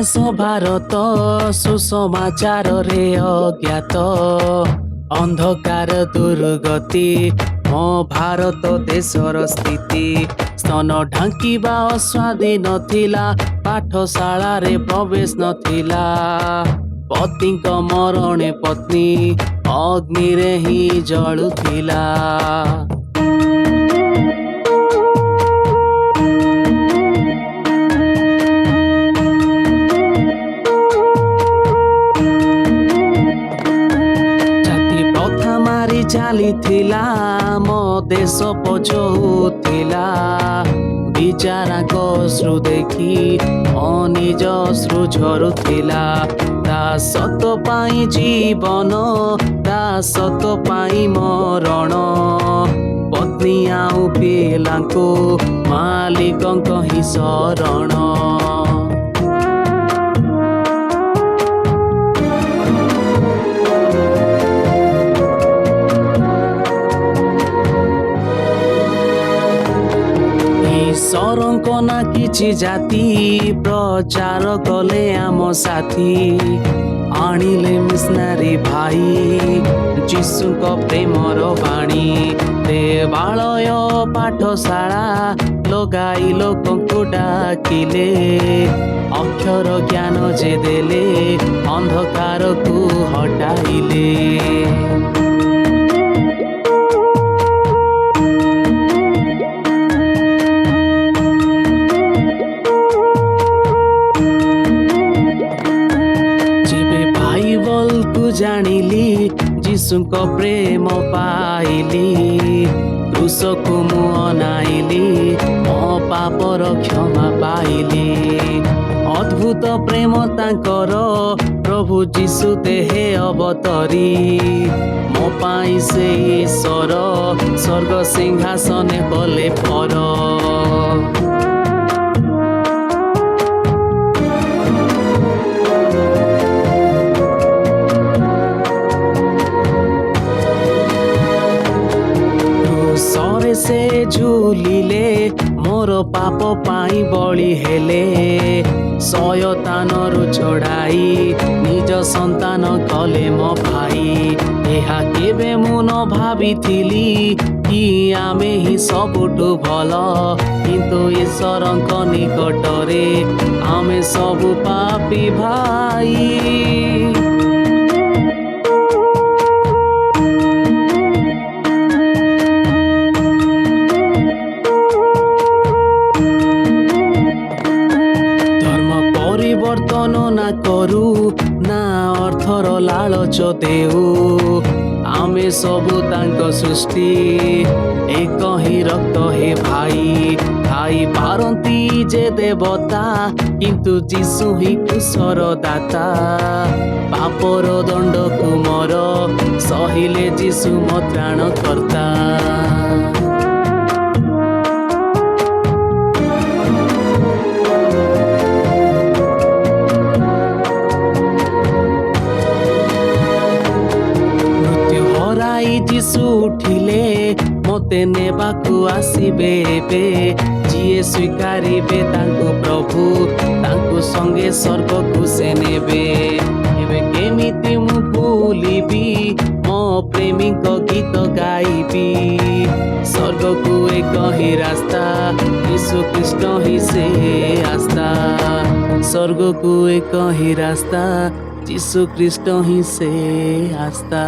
देश भारत सुसमाचार रे अज्ञात अंधकार दुर्गति मो भारत देशर स्थिति स्तन ढांकिबा अस्वाधीन थिला पाठशाला रे प्रवेश नथिला पति मरणे पत्नी अग्नि रे ही जलुथिला। ଚାଲିଥିଲା ମୋ ଦେଶ ପଛଉଥିଲା ବିଚାରାଙ୍କ ଅଶ୍ରୁ ଦେଖି ଅନିଜ ଅଶ୍ରୁ ଝରୁଥିଲା। ତା ସତ ପାଇଁ ଜୀବନ ତା ସତ ପାଇଁ ମରଣ ପତ୍ନୀ ଆଉ ପିଲାଙ୍କୁ ମାଲିକଙ୍କ ହିଁ ଶରଣ। ଈଶ୍ୱରଙ୍କ ନା କିଛି ଜାତି ପ୍ରଚାର କଲେ ଆମ ସାଥୀ ଆଣିଲେ ମିଶନାରୀ ଭାଇ ଯୀଶୁଙ୍କ ପ୍ରେମର ବାଣୀ ଦେବାଳୟ ପାଠଶାଳା ଲଗାଇ ଲୋକଙ୍କୁ ଡାକିଲେ ଅକ୍ଷର ଜ୍ଞାନ ଯେ ଦେଲେ ଅନ୍ଧକାରକୁ ହଟାଇଲେ। ଜାଣିଲି ଯୀଶୁଙ୍କ ପ୍ରେମ ପାଇଲି କ୍ରୁଶକୁ ମୁଁ ଅନାଇଲି ମୋ ପାପର କ୍ଷମା ପାଇଲି। ଅଦ୍ଭୁତ ପ୍ରେମ ତାଙ୍କର ପ୍ରଭୁ ଯୀଶୁ ଦେହେ ଅବତରୀ ମୋ ପାଇଁ ସେ ଈଶ୍ୱର ସ୍ୱର୍ଗ ସିଂହାସନେ କଲେ ପର। से झूलिले मोर पाप पाई बळी हेले शयतानरु छड़ाई निज संतान कले मो भाई। एहा केबे मु न भाबिथिली कि आमे ही सबुठु भल किंतु ईश्वरଙ୍କ निकटरे आमे सबु पापी भाई। परिवर्तन ना करू ना अर्थर लालच देऊ आमे सबु तांक सृष्टि एक ही रक्त हे भाई। खाई पारंती जे देवता किंतु जीशु ही कुशर दाता पापर दंड कुमर सहिले जीशु मो त्राण कर्ता। यीशु उठिले मोते नेबाकू आसीबे एबे जिए स्वीकारिबे तांको प्रभु तांको संगे स्वर्गकू से नेबे। एबे केमिति मु भूलिबी मो प्रेमीक गीत गाइबी स्वर्गकू एक ही रास्ता यीशु कृष्ण ही से आस्था स्वर्गकू एक ही रास्ता यीशु कृष्ण ही से आस्था।